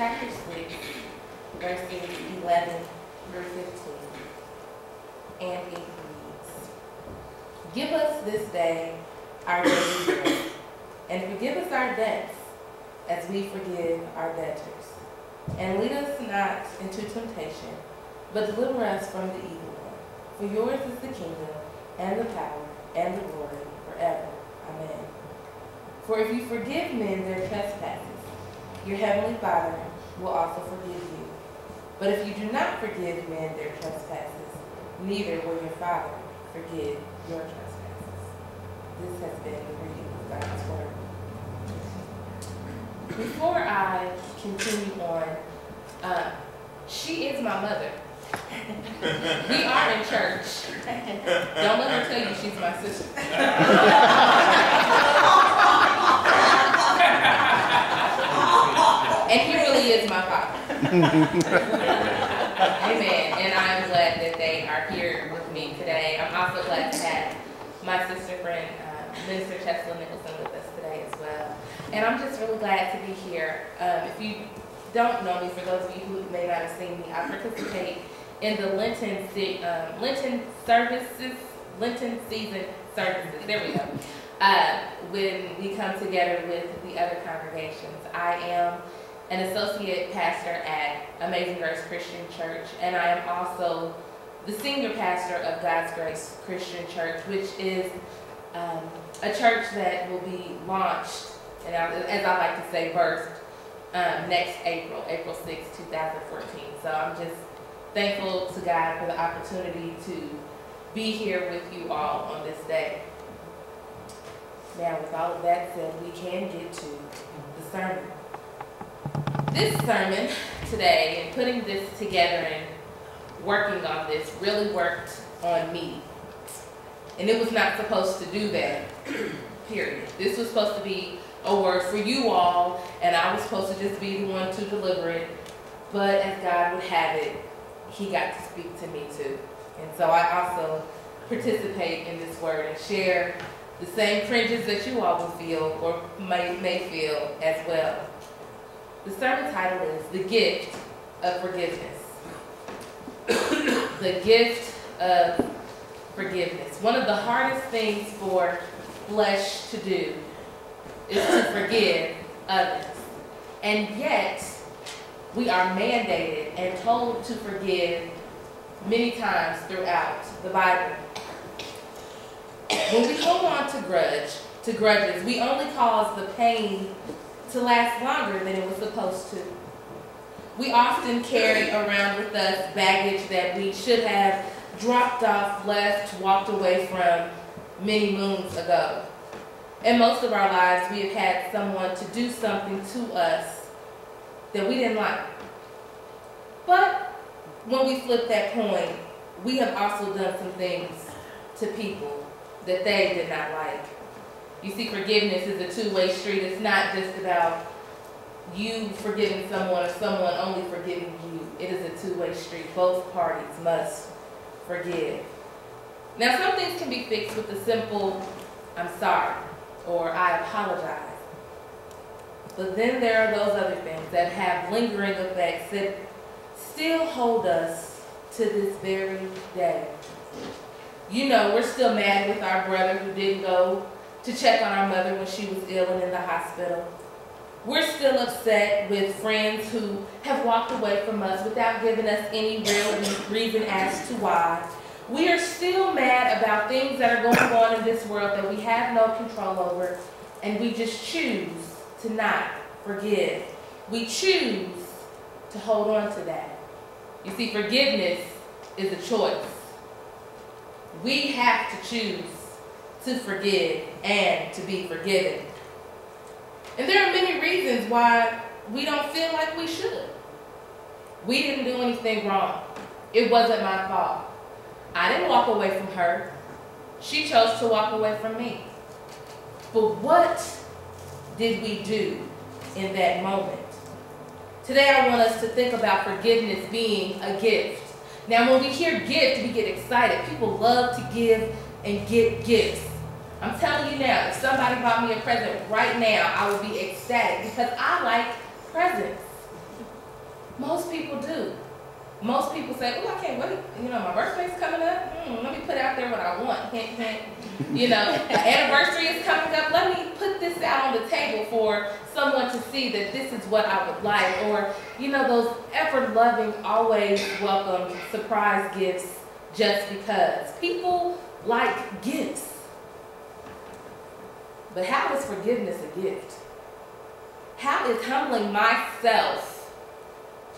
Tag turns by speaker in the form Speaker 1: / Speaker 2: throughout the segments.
Speaker 1: chapter 6, verses 11 through 15. And it reads, "Give us this day our daily bread, and forgive us our debts, as we forgive our debtors. And lead us not into temptation, but deliver us from the evil one. For yours is the kingdom, and the power, and the glory, forever. Amen. For if you forgive men their trespasses, your heavenly Father will also forgive you. But if you do not forgive men their trespasses, neither will your Father forgive your trespasses." This has been the reading of God's Word. Before I continue on, she is my mother. We are in church. Don't let her tell you she's my sister. And he really is my father. Amen. And I'm glad that they are here with me today. I'm also glad to have my sister friend, Minister Chesley Nicholson, with us today as well. And I'm just really glad to be here. If you don't know me, for those of you who may not have seen me, I participate in the Lenten season services. There we go. When we come together with the other congregations. I am an associate pastor at Amazing Grace Christian Church, and I am also the senior pastor of God's Grace Christian Church, which is a church that will be launched, and as I like to say, birthed next April 6, 2014. So I'm just thankful to God for the opportunity to be here with you all on this day. Now, with all of that said, we can get to the sermon. This sermon today, and putting this together and working on this, really worked on me. And it was not supposed to do that, period. This was supposed to be a word for you all, and I was supposed to just be the one to deliver it. But as God would have it, he got to speak to me too. And so I also participate in this word and share the same cringes that you all will feel or may feel as well. The sermon title is The Gift of Forgiveness. The gift of forgiveness. One of the hardest things for flesh to do is to forgive others. And yet, we are mandated and told to forgive many times throughout the Bible. When we hold on to grudges, we only cause the pain to last longer than it was supposed to. We often carry around with us baggage that we should have dropped off, left, walked away from many moons ago. In most of our lives, we have had someone to do something to us that we didn't like. But when we flip that coin, we have also done some things to people that they did not like. You see, forgiveness is a two-way street. It's not just about you forgiving someone or someone only forgiving you. It is a two-way street. Both parties must forgive. Now, some things can be fixed with a simple, "I'm sorry," or "I apologize." But then there are those other things that have lingering effects that still hold us to this very day. You know, we're still mad with our brother who didn't go to check on our mother when she was ill and in the hospital. We're still upset with friends who have walked away from us without giving us any real reason as to why. We are still mad about things that are going on in this world that we have no control over, and we just choose to not forgive. We choose to hold on to that. You see, forgiveness is a choice. We have to choose to forgive and to be forgiven. And there are many reasons why we don't feel like we should. We didn't do anything wrong. It wasn't my fault. I didn't walk away from her. She chose to walk away from me. But what did we do in that moment? Today I want us to think about forgiveness being a gift. Now when we hear gift, we get excited. People love to give and get gifts. I'm telling you now, if somebody bought me a present right now, I would be ecstatic because I like presents. Most people do. Most people say, oh, I can't wait. You know, my birthday's coming up. Let me put out there what I want. Hint, hint. You know, anniversary is coming up. Let me put this out on the table for someone to see that this is what I would like. Or, you know, those ever-loving, always welcome surprise gifts just because. People like gifts. But how is forgiveness a gift? How is humbling myself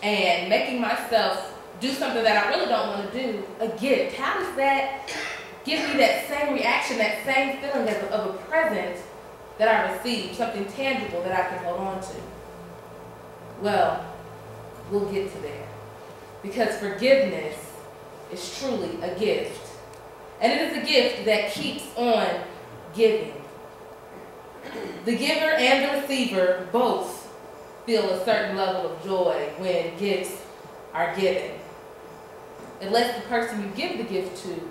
Speaker 1: and making myself do something that I really don't want to do a gift? How does that give me that same reaction, that same feeling of a present that I received, something tangible that I can hold on to? Well, we'll get to there. Because forgiveness is truly a gift. And it is a gift that keeps on giving. The giver and the receiver both feel a certain level of joy when gifts are given. It lets the person you give the gift to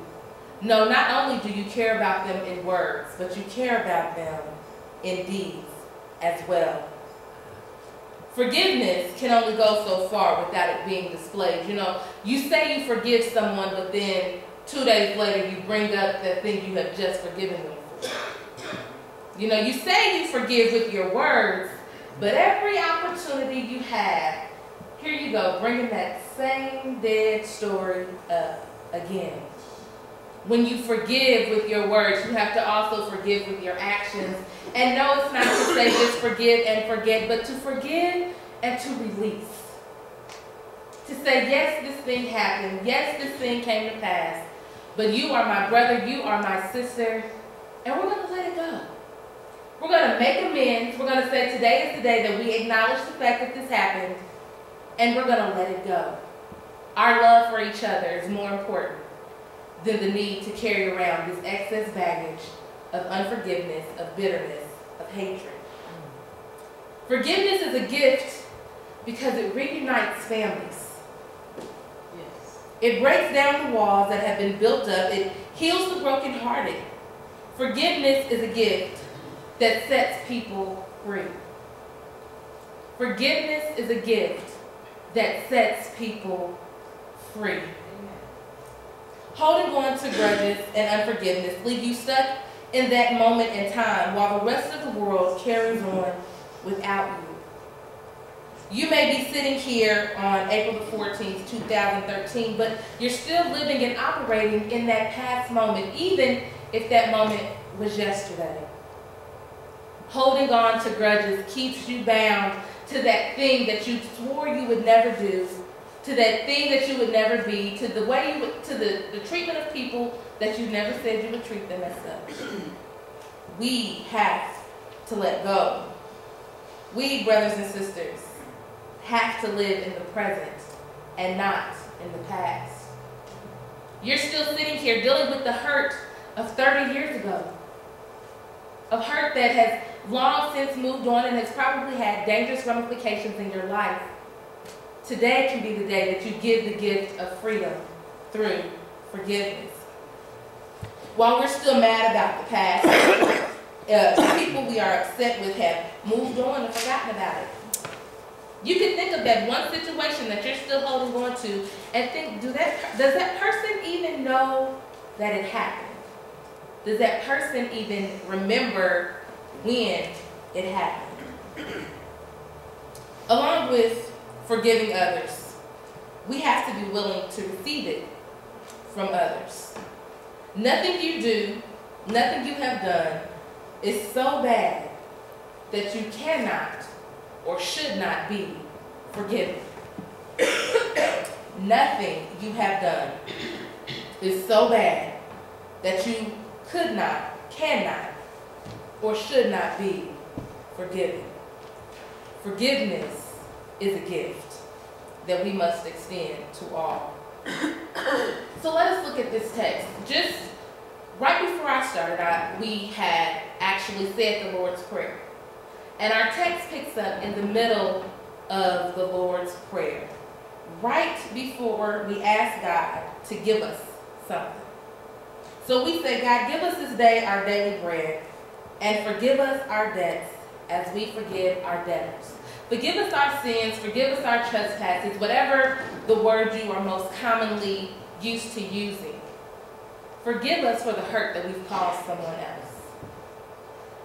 Speaker 1: know not only do you care about them in words, but you care about them in deeds as well. Forgiveness can only go so far without it being displayed. You know, you say you forgive someone, but then 2 days later you bring up the thing you have just forgiven them for. You know, you say you forgive with your words, but every opportunity you have, here you go, bringing that same dead story up again. When you forgive with your words, you have to also forgive with your actions. And no, it's not to say just forgive and forget, but to forgive and to release. To say, yes, this thing happened. Yes, this thing came to pass. But you are my brother, you are my sister, and we're going to let it go. We're going to make amends. We're going to say today is the day that we acknowledge the fact that this happened, and we're going to let it go. Our love for each other is more important than the need to carry around this excess baggage of unforgiveness, of bitterness, of hatred. Forgiveness is a gift because it reunites families. Yes. It breaks down the walls that have been built up. It heals the brokenhearted. Forgiveness is a gift that sets people free. Forgiveness is a gift that sets people free. Holding on to grudges and unforgiveness leave you stuck in that moment in time while the rest of the world carries on without you. You may be sitting here on April the 14th, 2013, but you're still living and operating in that past moment, even if that moment was yesterday. Holding on to grudges keeps you bound to that thing that you swore you would never do, to that thing that you would never be, to the way you would, to the treatment of people that you never said you would treat them as such. We have to let go. We, brothers and sisters, have to live in the present and not in the past. You're still sitting here dealing with the hurt of 30 years ago, of hurt that has long since moved on and has probably had dangerous ramifications in your life. Today can be the day that you give the gift of freedom through forgiveness. While we're still mad about the past, the people we are upset with have moved on and forgotten about it. You can think of that one situation that you're still holding on to and think, does that person even know that it happened? Does that person even remember when it happened? Along with forgiving others, we have to be willing to receive it from others. Nothing you do, nothing you have done is so bad that you cannot or should not be forgiven. Nothing you have done is so bad that you could not, cannot, or should not be forgiven. Forgiveness is a gift that we must extend to all. So let us look at this text. Just right before I started, we had actually said the Lord's Prayer. And our text picks up in the middle of the Lord's Prayer, right before we ask God to give us something. So we say, God, give us this day our daily bread, and forgive us our debts as we forgive our debtors. Forgive us our sins, forgive us our trespasses, whatever the word you are most commonly used to using. Forgive us for the hurt that we've caused someone else.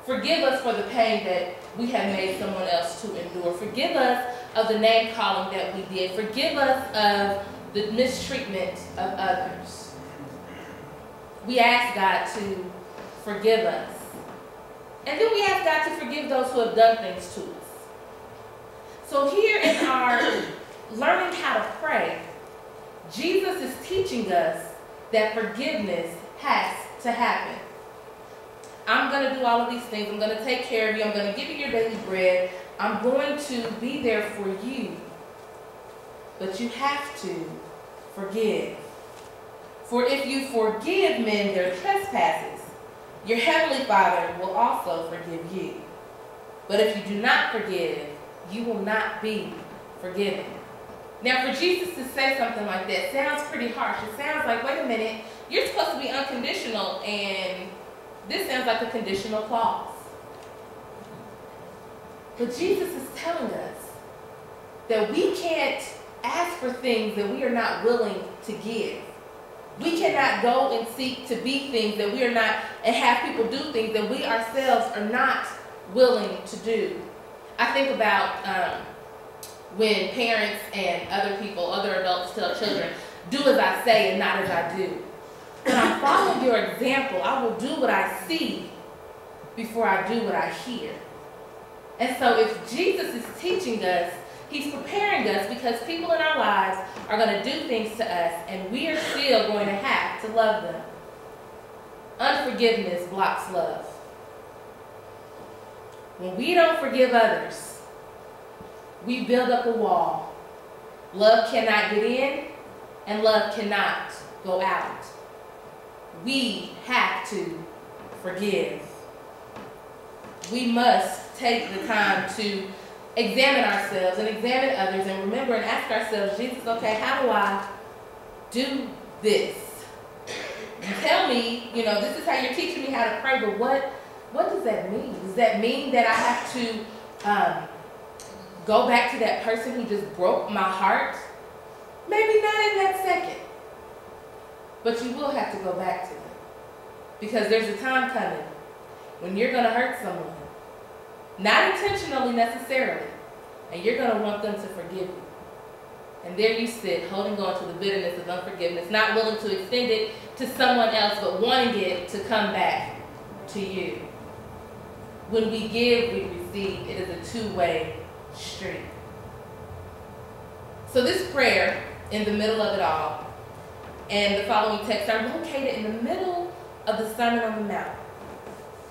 Speaker 1: Forgive us for the pain that we have made someone else to endure. Forgive us of the name calling that we did. Forgive us of the mistreatment of others. We ask God to forgive us. And then we ask God to forgive those who have done things to us. So here in our learning how to pray, Jesus is teaching us that forgiveness has to happen. I'm going to do all of these things. I'm going to take care of you. I'm going to give you your daily bread. I'm going to be there for you. But you have to forgive. For if you forgive men their trespasses, your heavenly Father will also forgive you. But if you do not forgive, you will not be forgiven. Now, for Jesus to say something like that sounds pretty harsh. It sounds like, wait a minute, you're supposed to be unconditional, and this sounds like a conditional clause. But Jesus is telling us that we can't ask for things that we are not willing to give. We cannot go and seek to be things that we are not, and have people do things that we ourselves are not willing to do. I think about when parents and other people, other adults tell children, do as I say and not as I do. When I follow your example, I will do what I see before I do what I hear. And so if Jesus is teaching us, he's preparing us because people in our lives are going to do things to us and we are still going to have to love them. Unforgiveness blocks love. When we don't forgive others, we build up a wall. Love cannot get in and love cannot go out. We have to forgive. We must take the time to examine ourselves and examine others and remember and ask ourselves, Jesus, okay, how do I do this? You tell me, this is how you're teaching me how to pray, but what does that mean? Does that mean that I have to go back to that person who just broke my heart? Maybe not in that second. But you will have to go back to them. Because there's a time coming when you're going to hurt someone. Not intentionally necessarily. And you're going to want them to forgive you. And there you sit, holding on to the bitterness of unforgiveness, not willing to extend it to someone else, but wanting it to come back to you. When we give, we receive. It is a two-way street. So this prayer, in the middle of it all, and the following texts are located in the middle of the Sermon on the Mount.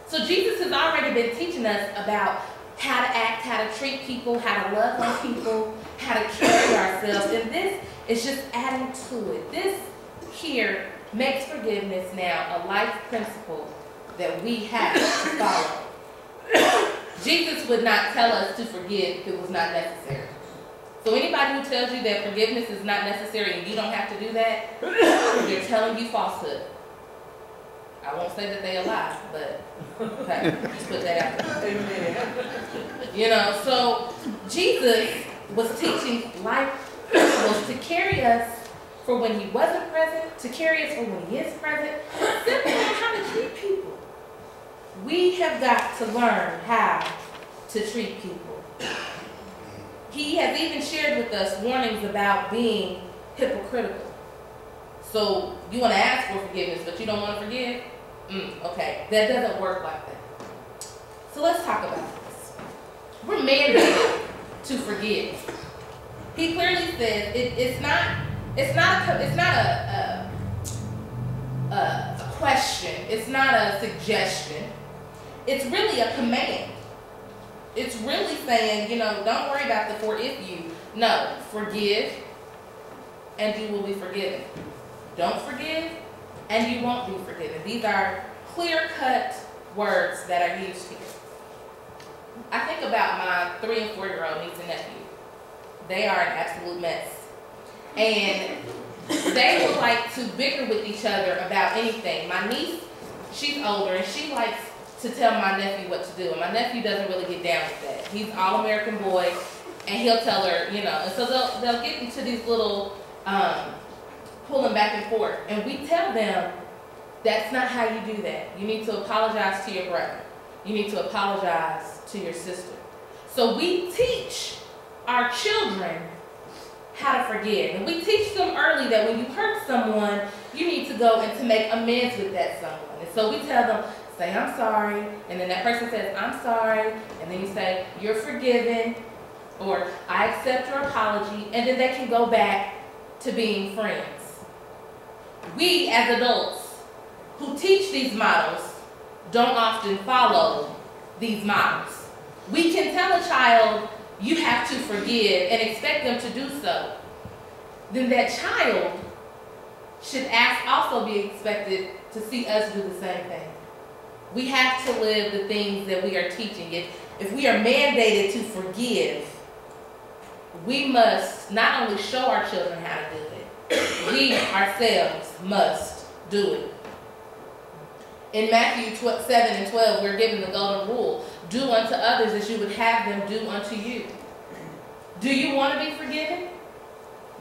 Speaker 1: So Jesus has already been teaching us about how to act, how to treat people, how to love on people, how to carry ourselves. And this is just adding to it. This here makes forgiveness now a life principle that we have to follow. Jesus would not tell us to forgive if it was not necessary. So anybody who tells you that forgiveness is not necessary and you don't have to do that, they're telling you falsehood. I won't say that they are lies, but okay, just put that out there. So Jesus was teaching life principles to carry us for when he wasn't present, to carry us for when he is present, simply on how to treat people. We have got to learn how to treat people. He has even shared with us warnings about being hypocritical. So you want to ask for forgiveness, but you don't want to forgive? Okay, that doesn't work like that. So let's talk about this. We're mandated to forgive. He clearly says it's not a question. It's not a suggestion. It's really a command. It's really saying, don't worry about the for if you. No, forgive and you will be forgiven. Don't forgive and you won't be forgiven. These are clear-cut words that are used here. I think about my 3- and 4-year-old niece and nephew. They are an absolute mess. And they would like to bicker with each other about anything. My niece, she's older, and she likes to tell my nephew what to do. And my nephew doesn't really get down with that. He's an all-American boy. And he'll tell her, you know, and so they'll get into these little pulling back and forth. And we tell them, that's not how you do that. You need to apologize to your brother. You need to apologize to your sister. So we teach our children how to forgive. And we teach them early that when you hurt someone, you need to go and to make amends with that someone. And so we tell them, say, I'm sorry. And then that person says, I'm sorry. And then you say, you're forgiven. Or I accept your apology. And then they can go back to being friends. We as adults who teach these models don't often follow these models. We can tell a child, you have to forgive, and expect them to do so. Then that child should also be expected to see us do the same thing. We have to live the things that we are teaching. If we are mandated to forgive, we must not only show our children how to do it, we ourselves must do it. In Matthew 7 and 12, we're given the golden rule. Do unto others as you would have them do unto you. Do you want to be forgiven?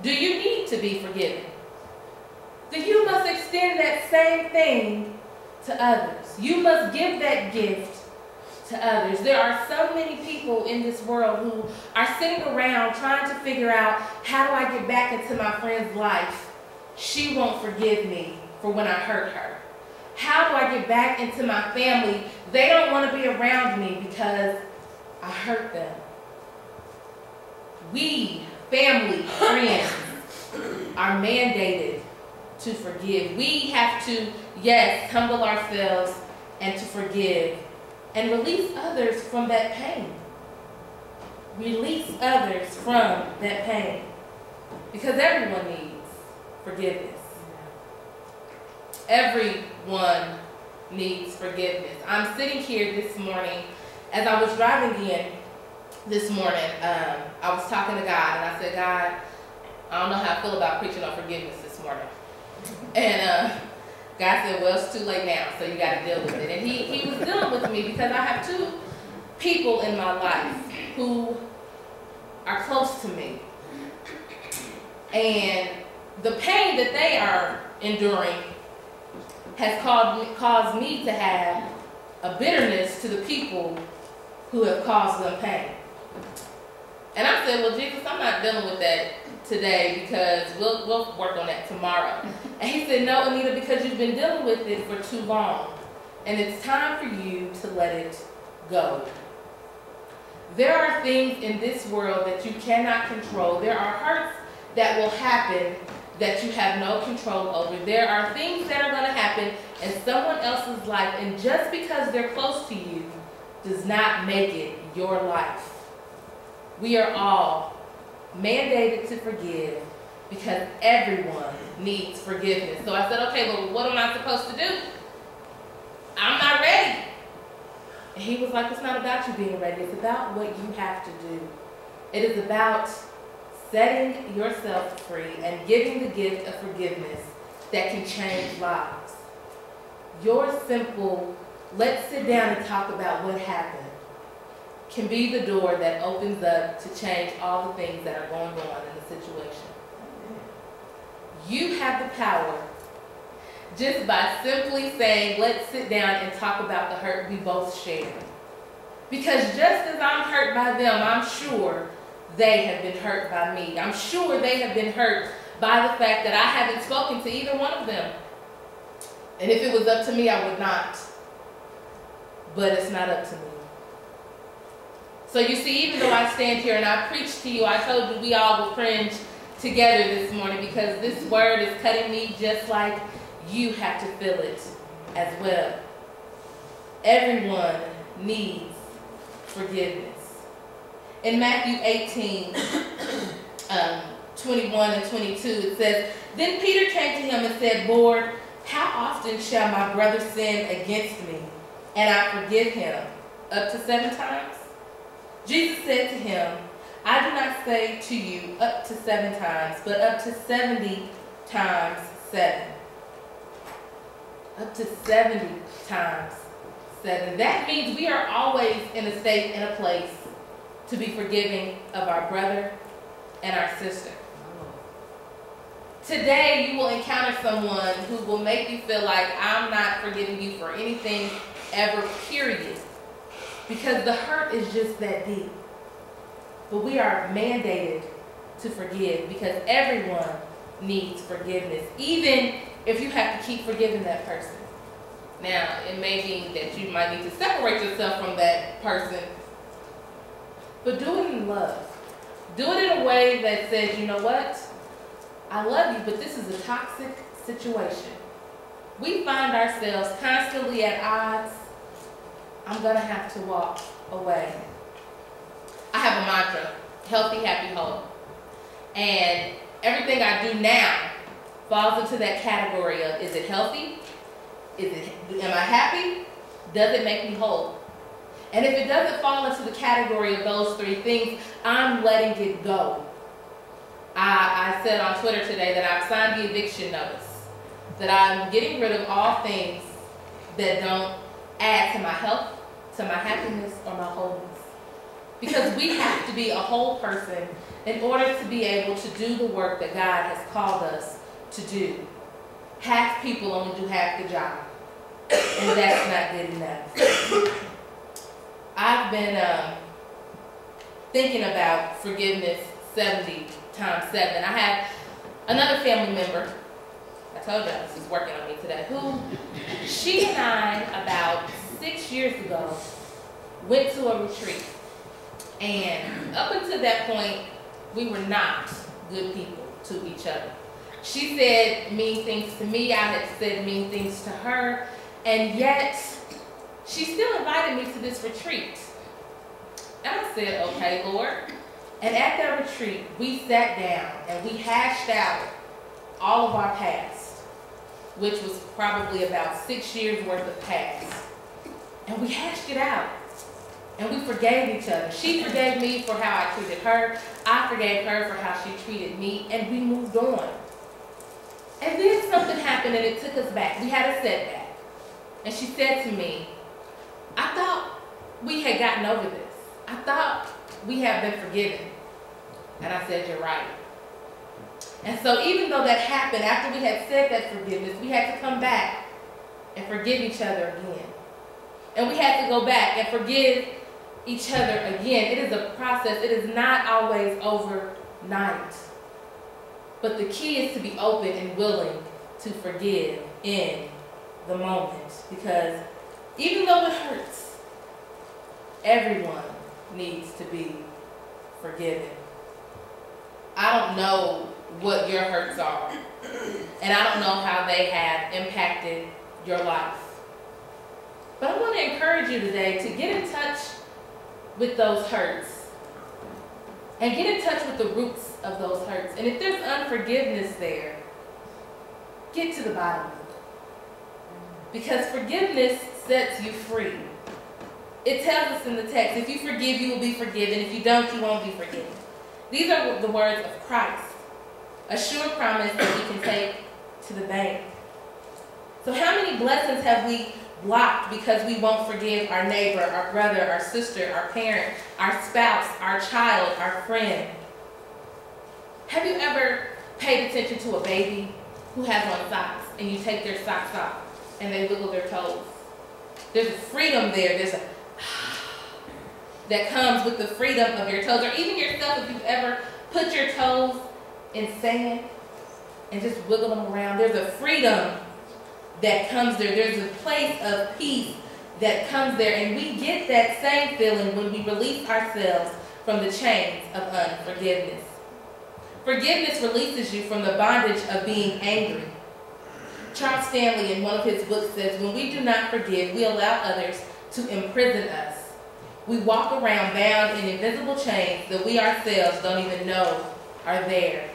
Speaker 1: Do you need to be forgiven? Then you must extend that same thing to others. You must give that gift to others. There are so many people in this world who are sitting around trying to figure out, how do I get back into my friend's life? She won't forgive me for when I hurt her. How do I get back into my family? They don't want to be around me because I hurt them. We, family, friends, are mandated to forgive. We have to, yes, humble ourselves and to forgive and release others from that pain. Release others from that pain. Because everyone needs forgiveness. Everyone needs forgiveness. I'm sitting here this morning, as I was driving in this morning, I was talking to God, and I said, God, I don't know how I feel about preaching on forgiveness this morning. And God said, well, it's too late now, so you got to deal with it. And he was dealing with me because I have two people in my life who are close to me. And the pain that they are enduring has caused me to have a bitterness to the people who have caused them pain. And I said, well, Jesus, I'm not dealing with that today because we'll work on that tomorrow. And he said, no, Anita, because you've been dealing with it for too long. And it's time for you to let it go. There are things in this world that you cannot control. There are hurts that will happen that you have no control over. There are things that are going to happen in someone else's life, and just because they're close to you does not make it your life. We are all mandated to forgive because everyone needs forgiveness. So I said, okay, well, what am I supposed to do? I'm not ready. And he was like, it's not about you being ready. It's about what you have to do. It is about setting yourself free and giving the gift of forgiveness that can change lives. Your simple, let's sit down and talk about what happened, can be the door that opens up to change all the things that are going on in the situation. You have the power just by simply saying, let's sit down and talk about the hurt we both share. Because just as I'm hurt by them, I'm sure they have been hurt by me. I'm sure they have been hurt by the fact that I haven't spoken to either one of them. And if it was up to me, I would not. But it's not up to me. So you see, even though I stand here and I preach to you, I told you we all will cringe together this morning because this word is cutting me just like you have to feel it as well. Everyone needs forgiveness. In Matthew 18, 21 and 22, it says, then Peter came to him and said, Lord, how often shall my brother sin against me, and I forgive him? Up to 7 times? Jesus said to him, I do not say to you up to 7 times, but up to 70 times 7. Up to 70 times 7. That means we are always in a state, in a place to be forgiving of our brother and our sister. Today, you will encounter someone who will make you feel like I'm not forgiving you for anything ever, period. Because the hurt is just that deep. But we are mandated to forgive because everyone needs forgiveness, even if you have to keep forgiving that person. Now, it may be that you might need to separate yourself from that person, but do it in love. Do it in a way that says, you know what? I love you, but this is a toxic situation. We find ourselves constantly at odds. I'm going to have to walk away. I have a mantra, healthy, happy, whole. And everything I do now falls into that category of, is it healthy? Am I happy? Does it make me whole? And if it doesn't fall into the category of those three things, I'm letting it go. I said on Twitter today that I've signed the eviction notice, that I'm getting rid of all things that don't add to my health, to my happiness, or my wholeness. Because we have to be a whole person in order to be able to do the work that God has called us to do. Half people only do half the job, and that's not good enough. I've been thinking about forgiveness 70 times 7. I have another family member, I told y'all this is working on me today, who she and I, about 6 years ago, went to a retreat. And up until that point, we were not good people to each other. She said mean things to me, I had said mean things to her, and yet she still invited me to this retreat. And I said, okay, Lord. And at that retreat, we sat down and we hashed out all of our past, which was probably about 6 years worth of past. And we hashed it out. And we forgave each other. She forgave me for how I treated her. I forgave her for how she treated me. And we moved on. And then something happened and it took us back. We had a setback. And she said to me, I thought we had gotten over this. I thought we have been forgiven. And I said, you're right. And so even though that happened, after we had said that forgiveness, we had to come back and forgive each other again. And we had to go back and forgive each other again. It is a process. It is not always overnight. But the key is to be open and willing to forgive in the moment. Because even though it hurts, everyone needs to be forgiven. I don't know what your hurts are, and I don't know how they have impacted your life. But I want to encourage you today to get in touch with those hurts and get in touch with the roots of those hurts. And if there's unforgiveness there, get to the bottom of it. Because forgiveness sets you free. It tells us in the text, if you forgive, you will be forgiven. If you don't, you won't be forgiven. These are the words of Christ, a sure promise that we can take to the bank. So how many blessings have we blocked because we won't forgive our neighbor, our brother, our sister, our parent, our spouse, our child, our friend? Have you ever paid attention to a baby who has on socks and you take their socks off and they wiggle their toes? There's a freedom there. There's a that comes with the freedom of your toes. Or even yourself, if you've ever put your toes in sand and just wiggle them around, there's a freedom that comes there. There's a place of peace that comes there. And we get that same feeling when we release ourselves from the chains of unforgiveness. Forgiveness releases you from the bondage of being angry. Charles Stanley, in one of his books, says, when we do not forgive, we allow others to imprison us. We walk around bound in invisible chains that we ourselves don't even know are there.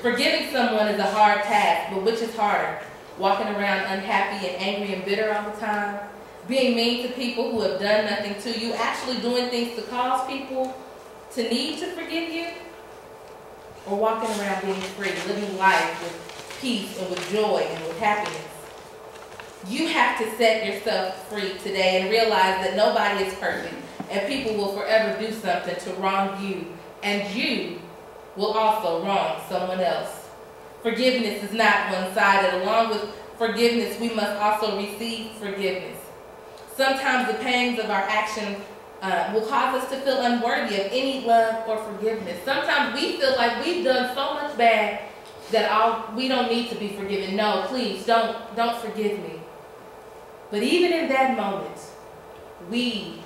Speaker 1: Forgiving someone is a hard task, but which is harder? Walking around unhappy and angry and bitter all the time? Being mean to people who have done nothing to you? Actually doing things to cause people to need to forgive you? Or walking around being free, living life with peace and with joy and with happiness? You have to set yourself free today and realize that nobody is perfect and people will forever do something to wrong you, and you will also wrong someone else. Forgiveness is not one-sided. Along with forgiveness, we must also receive forgiveness. Sometimes the pangs of our action will cause us to feel unworthy of any love or forgiveness. Sometimes we feel like we've done so much bad that we don't need to be forgiven. No, please, don't forgive me. But even in that moment, we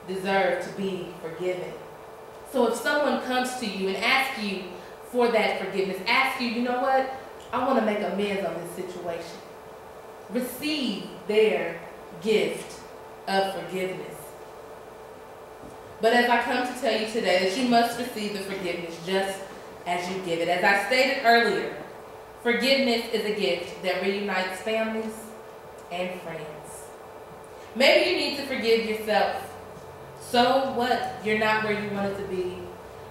Speaker 1: deserve to be forgiven. So if someone comes to you and asks you for that forgiveness, asks you, you know what, I want to make amends on this situation, receive their gift of forgiveness. But as I come to tell you today that you must receive the forgiveness just as you give it. As I stated earlier, forgiveness is a gift that reunites families and friends. Maybe you need to forgive yourself. So what? You're not where you wanted to be.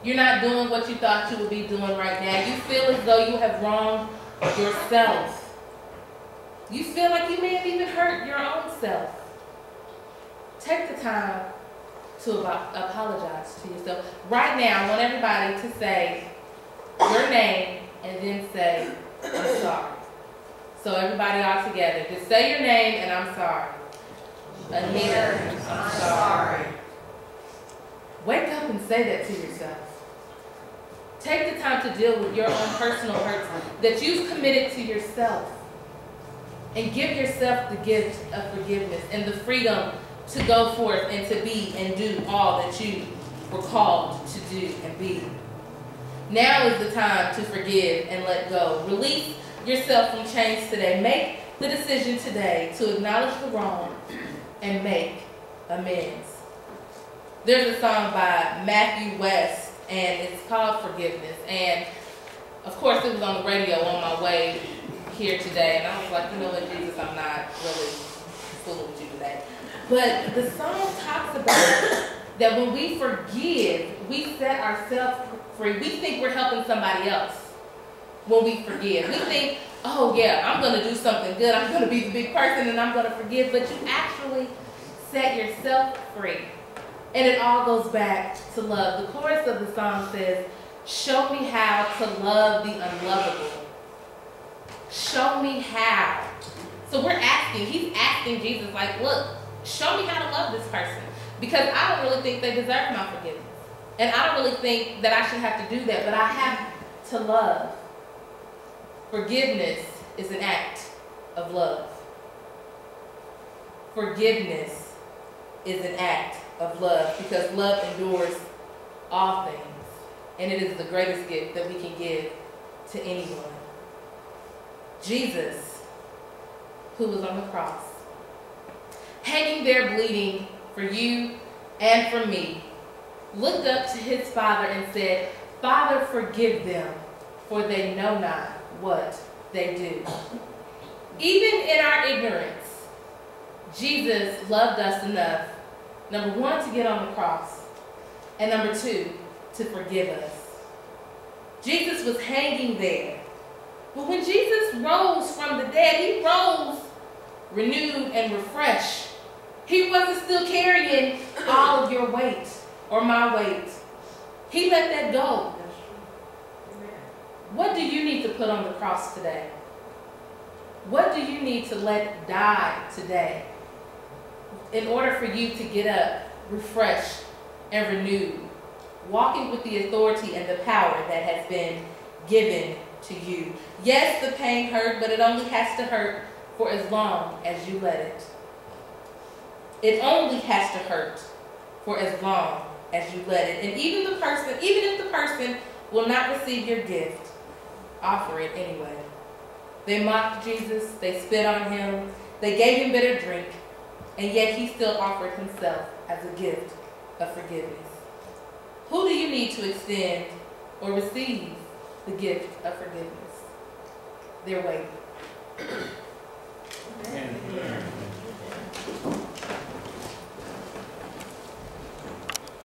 Speaker 1: You're not doing what you thought you would be doing right now. You feel as though you have wronged yourself. You feel like you may have even hurt your own self. Take the time to apologize to yourself. Right now, I want everybody to say your name and then say, I'm sorry. So everybody all together, just say your name and I'm sorry. Anita, I'm sorry. Wake up and say that to yourself. Take the time to deal with your own personal hurts that you've committed to yourself. And give yourself the gift of forgiveness and the freedom to go forth and to be and do all that you were called to do and be. Now is the time to forgive and let go. Release yourself from chains today. Make the decision today to acknowledge the wrong and make amends. There's a song by Matthew West, and it's called Forgiveness. And of course, it was on the radio on my way here today, and I was like, you know what, Jesus, I'm not really fooling with you today. But the song talks about that when we forgive, we set ourselves free. We think we're helping somebody else when we forgive. We think, oh yeah, I'm going to do something good. I'm going to be the big person and I'm going to forgive. But you actually set yourself free. And it all goes back to love. The chorus of the song says, show me how to love the unlovable. Show me how. So he's asking Jesus, like, look, show me how to love this person. Because I don't really think they deserve my forgiveness. And I don't really think that I should have to do that, but I have to love. Forgiveness is an act of love. Forgiveness is an act of love because love endures all things. And it is the greatest gift that we can give to anyone. Jesus, who was on the cross, hanging there bleeding for you and for me, looked up to his Father and said, Father, forgive them, for they know not what they do. Even in our ignorance, Jesus loved us enough, number one, to get on the cross, and number two, to forgive us. Jesus was hanging there. But when Jesus rose from the dead, he rose renewed and refreshed. He wasn't still carrying all of your weight or my weight. He let that go. What do you need to put on the cross today? What do you need to let die today in order for you to get up, refreshed, and renewed, walking with the authority and the power that has been given to you? Yes, the pain hurt, but it only has to hurt for as long as you let it. It only has to hurt for as long as you let it. And even if the person will not receive your gift, offer it anyway. They mocked Jesus, they spit on him, they gave him bitter drink, and yet he still offered himself as a gift of forgiveness. Who do you need to extend or receive the gift of forgiveness? They're waiting. Amen.